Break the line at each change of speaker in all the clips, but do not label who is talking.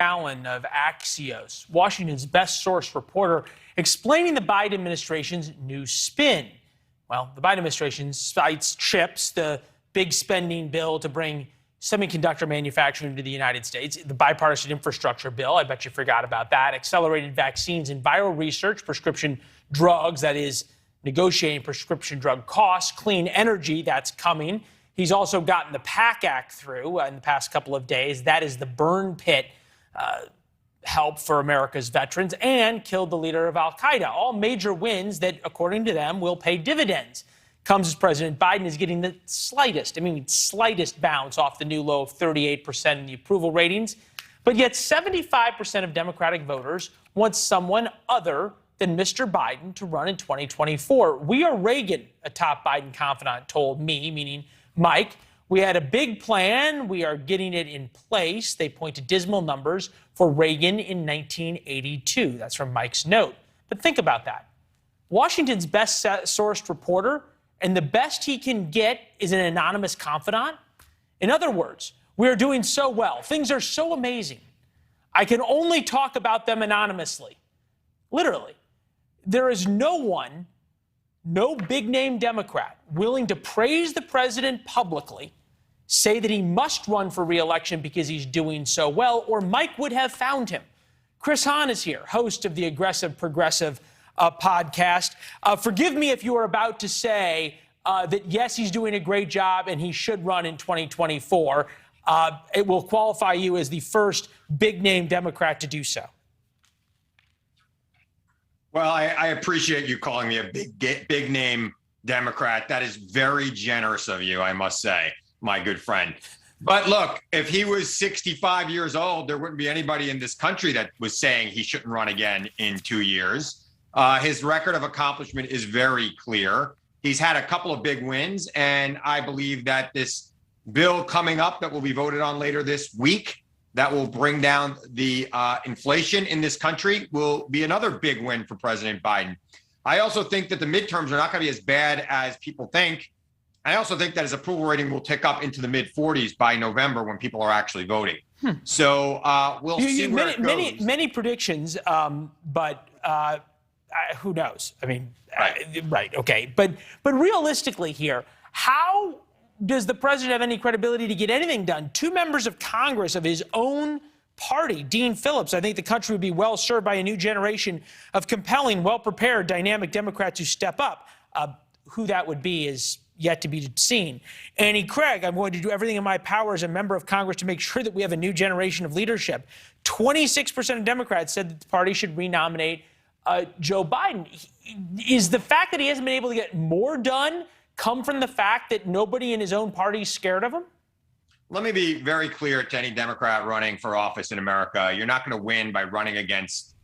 Allen of Axios, Washington's best sourced reporter, explaining the Biden administration's new spin. Well, the Biden administration cites CHIPS, the big spending bill to bring semiconductor manufacturing to the United States, the bipartisan infrastructure bill. I bet you forgot about that. Accelerated vaccines and viral research, prescription drugs, that is, negotiating prescription drug costs, clean energy, that's coming. He's also gotten the PAC Act through in the past couple of days. That is the burn pit help for America's veterans, and killed the leader of al-Qaeda. All major wins that, according to them, will pay dividends. Comes as President Biden is getting the slightest bounce off the new low of 38% in the approval ratings. But yet 75% of Democratic voters want someone other than Mr. Biden to run in 2024. We are Reagan, a top Biden confidant told me, meaning Mike. We had a big plan. We are getting it in place. They point to dismal numbers for Reagan in 1982. That's from Mike's note. But think about that. Washington's best sourced reporter, and the best he can get is an anonymous confidant. In other words, we are doing so well. Things are so amazing. I can only talk about them anonymously. Literally. There is no big name Democrat willing to praise the president publicly, say that he must run for re-election because he's doing so well, or Mike would have found him. Chris Hahn is here, host of the Aggressive Progressive podcast. Forgive me if you are about to say that, yes, he's doing a great job and he should run in 2024. It will qualify you as the first big-name Democrat to do so.
Well, I appreciate you calling me a big-name Democrat. That is very generous of you, I must say, my good friend. But look, if he was 65 years old, there wouldn't be anybody in this country that was saying he shouldn't run again in 2 years. His record of accomplishment is very clear. He's had a couple of big wins, and I believe that this bill coming up that will be voted on later this week that will bring down the inflation in this country will be another big win for President Biden. I also think that the midterms are not going to be as bad as people think. I also think that his approval rating will tick up into the mid-40s by November when people are actually voting. So we'll see where it goes.
Many predictions, but who knows? I mean, right, okay. But realistically here, how does the president have any credibility to get anything done? Two members of Congress of his own party, Dean Phillips, I think the country would be well served by a new generation of compelling, well-prepared, dynamic Democrats who step up. Who that would be is yet to be seen. Annie Craig, I'm going to do everything in my power as a member of Congress to make sure that we have a new generation of leadership. 26% of Democrats said that the party should renominate Joe Biden. Is the fact that he hasn't been able to get more done come from the fact that nobody in his own party is scared of him?
Let me be very clear to any Democrat running for office in America. You're not going to win by running against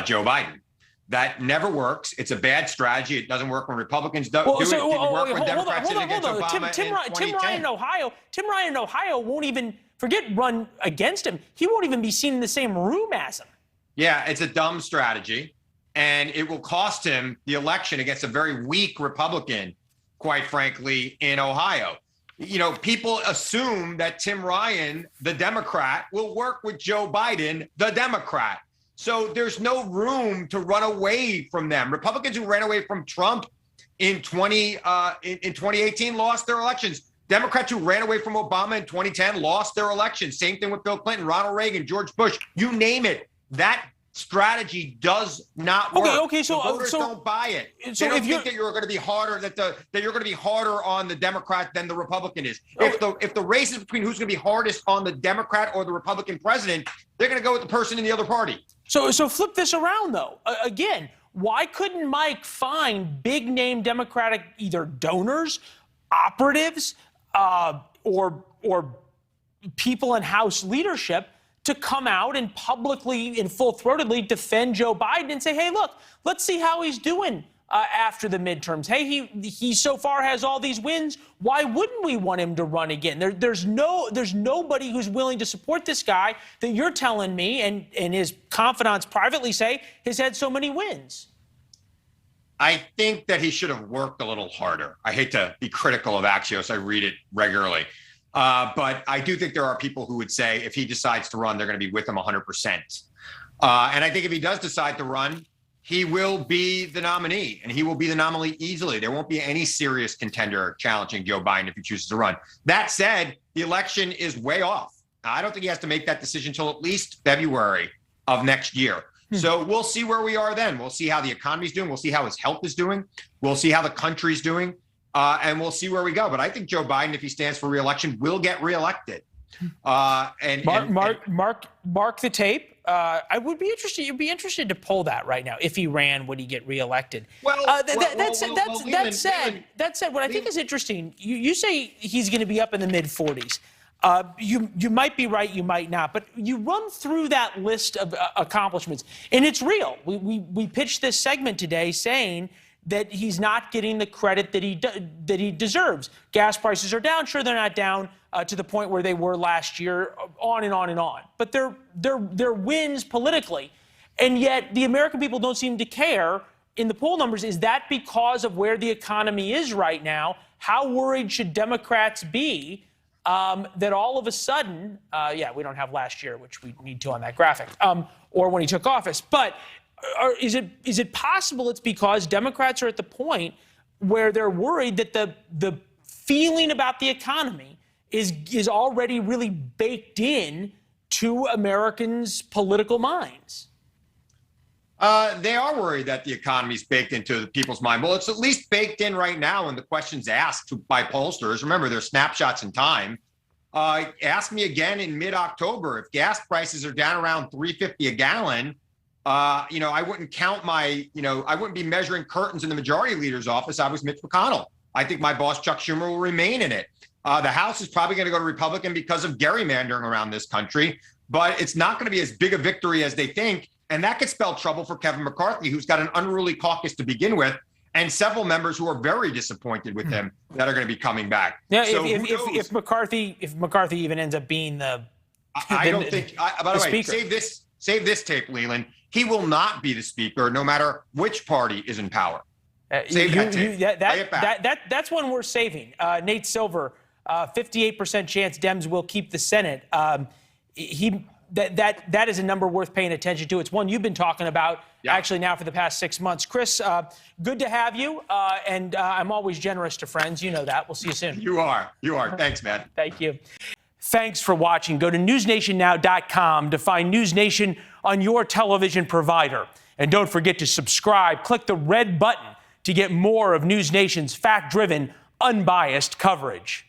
Joe Biden. That never works. It's a bad strategy. It doesn't work when Republicans do it. It didn't work when Democrats did against Obama
Tim Ryan in Ohio won't even, forget run against him. He won't even be seen in the same room as him.
Yeah, it's a dumb strategy. And it will cost him the election against a very weak Republican, quite frankly, in Ohio. You know, people assume that Tim Ryan, the Democrat, will work with Joe Biden, the Democrat. So there's no room to run away from them. Republicans who ran away from Trump in 2018 lost their elections. Democrats who ran away from Obama in 2010 lost their elections. Same thing with Bill Clinton, Ronald Reagan, George Bush, you name it. That strategy does not work.
Okay, so
the voters don't buy it.
So
they don't think that you're going to be harder, that you're going to be harder on the Democrat than the Republican is. If the race is between who's going to be hardest on the Democrat or the Republican president, they're going to go with the person in the other party.
So flip this around, though. Again, why couldn't Mike find big name Democratic either donors, operatives, or people in House leadership to come out and publicly and full-throatedly defend Joe Biden and say, hey, look, let's see how he's doing after the midterms. Hey, he so far has all these wins. Why wouldn't we want him to run again? There's nobody who's willing to support this guy that you're telling me and his confidants privately say has had so many wins.
I think that he should have worked a little harder. I hate to be critical of Axios. I read it regularly. But I do think there are people who would say if he decides to run, they're going to be with him 100%. And I think if he does decide to run, he will be the nominee, and he will be the nominee easily. There won't be any serious contender challenging Joe Biden if he chooses to run. That said, the election is way off. I don't think he has to make that decision until at least February of next year. So we'll see where we are then. We'll see how the economy's doing. We'll see how his health is doing. We'll see how the country's doing. And we'll see where we go. But I think Joe Biden, if he stands for re-election, will get reelected. Mark
the tape. I would be interested. You'd be interested to poll that right now. If he ran, would he get reelected? That said, what I think is interesting, you say he's going to be up in the mid-40s. You might be right, you might not, but you run through that list of accomplishments, and it's real. We pitched this segment today saying that he's not getting the credit that he deserves. Gas prices are down. Sure, they're not down to the point where they were last year, on and on and on. But they're wins politically, and yet the American people don't seem to care in the poll numbers. Is that because of where the economy is right now? How worried should Democrats be that all of a sudden, we don't have last year, which we need to on that graphic, or when he took office, but is it possible it's because Democrats are at the point where they're worried that the feeling about the economy is already really baked in to Americans' political minds?
They are worried that the economy is baked into the people's mind. Well, it's at least baked in right now in the questions asked by pollsters. Remember, they're snapshots in time. Ask me again in mid-October. If gas prices are down around $3.50 a gallon, I wouldn't I wouldn't be measuring curtains in the majority leader's office. I was Mitch McConnell. I think my boss, Chuck Schumer, will remain in it. The House is probably going to go to Republican because of gerrymandering around this country, but it's not going to be as big a victory as they think. And that could spell trouble for Kevin McCarthy, who's got an unruly caucus to begin with, and several members who are very disappointed with him that are going to be coming back.
Yeah, so if McCarthy even ends up being the
I don't think. By the way, save this tape, Leland. He will not be the speaker, no matter which party is in power. Save that tape.
That's one worth saving. Nate Silver, 58% chance Dems will keep the Senate. That is a number worth paying attention to. It's one you've been talking about actually now for the past 6 months. Chris, good to have you, and I'm always generous to friends. You know that. We'll see you soon.
You are. Thanks, man.
Thank you. Thanks for watching. Go to newsnationnow.com to find NewsNation on your television provider. And don't forget to subscribe. Click the red button to get more of NewsNation's fact-driven, unbiased coverage.